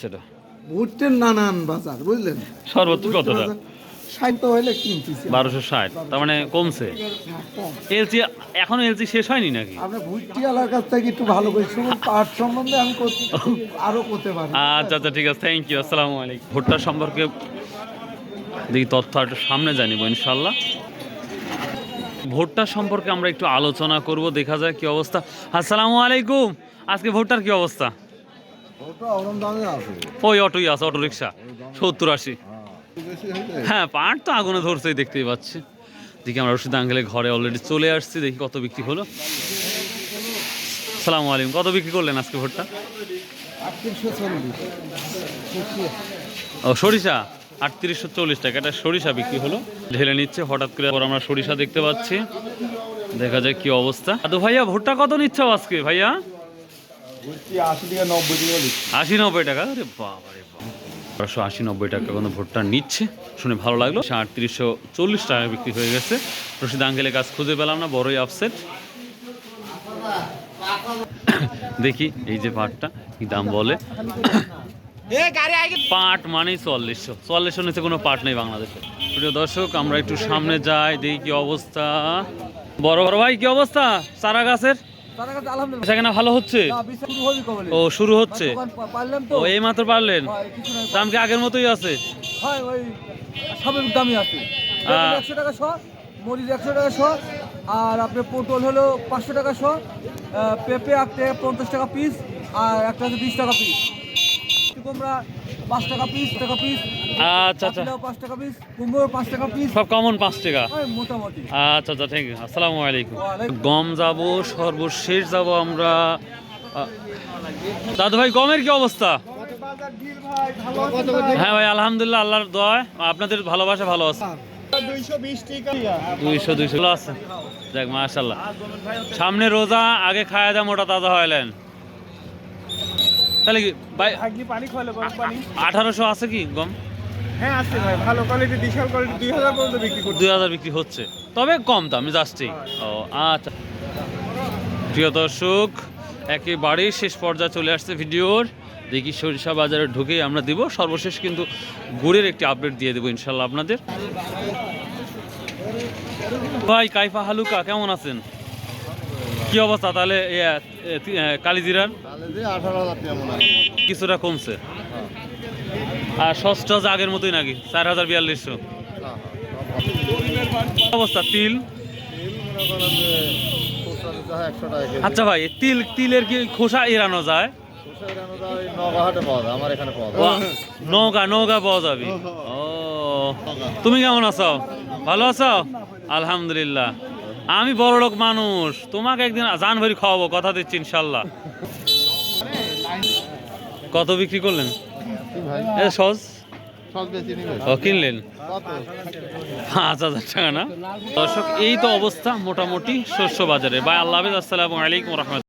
সেটা ভুট্টের নানান বাজার বুঝলেন। সর্বোচ্চ কতটা? 60 তো হইলে কিনতেছি 1260, তার মানে কমছে। এলসি এখনো এলসি শেষ হয়নি নাকি? আপনি ভুট্টি আলার কাছ থেকে একটু ভালো করে শুনুন, পাট সম্বন্ধে আমি আরো করতে পারি। আচ্ছা আচ্ছা, ঠিক আছে, থ্যাংক ইউ, আসসালামু আলাইকুম। ভুট্টার সম্পর্কে দেখি তথ্য একটু সামনে জানিব ইনশাল্লাহ। ভুট্টা সম্পর্কে আমরা একটু আলোচনা করব, দেখা যায় কি অবস্থা। আসসালামু আলাইকুম। আজকে ভুট্টার কি অবস্থা? ওই অটোই আছে, অটো রিক্সা 70-80। হ্যাঁ, পাট তো আগুনে ধরছেই, দেখতেই পাচ্ছি। দেখি আমরা রশিদ আঙ্কেলের ঘরে অলরেডি চলে আসছি, দেখি কত বিক্রি হলো। আসসালামু আলাইকুম, কত বিক্রি করলেন আজকে ভুট্টা? 3840। ও সরিষা 3840 টাকা, এটা সরিষা বিক্রি হলো। ঢেলে নিচ্ছে হঠাৎ করে, আবার আমরা সরিষা দেখতে পাচ্ছি। দেখা যায় কি অবস্থা। দাদু ভাইয়া, ভুট্টা কত নিচ্ছ আজকে ভাইয়া? 80-90 টাকা। আরে বাবা রে বাবা, 80-90 টাকা কোনো ভুট্টা নিচ্ছে, শুনে ভালো লাগলো। 3840 টাকা বিক্রি হয়ে গেছে। রশিদ আঙ্কেলের কাজ খুঁজে পেলাম না, বড়ই আপসেট। দেখি এই যে পাটটা কি দাম বলে। পাট মানে 4400 নিচে কোনো পাট নেই বাংলাদেশে। প্রিয় দর্শক, আমরা একটু সামনে যাই, দেখি কি অবস্থা। বড় বড় ভাই, কি অবস্থা চারা গাছের? সেখানে ভালো হচ্ছে? ও শুরু হচ্ছে, ও এই মাত্র পারলেন? দাম কি আগের মতোই আছে? স্বাভাবিক দামই আছে। 100 টাকা শ, মরিচ 100 টাকা শ, আর আপনার পটল হলো 500 টাকা শ, পেঁপে একটা 50 টাকা পিস, আর একটা হচ্ছে 20 টাকা পিস। কুমড়া 5 টাকা পিস, আচ্ছা আচ্ছা, 5 টাকা পিস, কুমড়ো 5 টাকা পিস, সব কমন 5 টাকা মোটামুটি। আচ্ছা আচ্ছা, থ্যাংক ইউ, আসসালামু আলাইকুম। গম যাব, সর্বশেষ যাব আমরা। দাদু ভাই, গমের কি অবস্থা? হ্যাঁ ভাই, আলহামদুলিল্লাহ, আল্লাহর দোয়া, আপনাদের ভালোবাসা ভালো আছে। 200 ভালো আছে, দেখ মাশাআল্লাহ। সামনে রোজা, আগে খাওয়া দাওয়া মোটা তাজা হইলেন তাহলে কি ভাই? 1800 আছে কি গম? হ্যাঁ আছে ভাই, ভালো কোয়ালিটি, বিশাল কোয়ালিটি 2000 পর্যন্ত বিক্রি করতে। 2000 বিক্রি হচ্ছে, তবে কম দামে যাচ্ছে। ও আচ্ছা, প্রিয় দর্শক, একেবারে শেষ পর্যায়ে চলে আসছে ভিডিওর। দেখি সরিষা বাজারে ঢুকেই আমরা দিব সর্বশেষ, কিন্তু গুড়ের একটি আপডেট দিয়ে দেবো ইনশাল্লাহ আপনাদের। ভাই কাইফা হালুকা কেমন আছেন? কি অবস্থা তাহলে কালিজিরার? 18,000 কিছুটা কমছে, আর ষষ্ঠ আগের মতোই নাকি 4042? অবস্থা তিল? আচ্ছা ভাই, তিলের কি খোসা এড়ানো যায়? নওগাঁ পাওয়া যাবে। ও, তুমি কেমন আছো? ভালো আছো? আলহামদুলিল্লাহ। আমি বড় লোক মানুষ, তোমাকে একদিন জান ভরি খাওয়াবো, কথা দিচ্ছি ইনশাল্লাহ। কত বিক্রি করলেন? সজ কিনলেন 5000 টাকা না? দর্শক, এই তো অবস্থা মোটামুটি শস্য বাজারে। ভাই আল্লাহ হাফেজ, আসসালামু আলাইকুম রহমতুল্লাহ।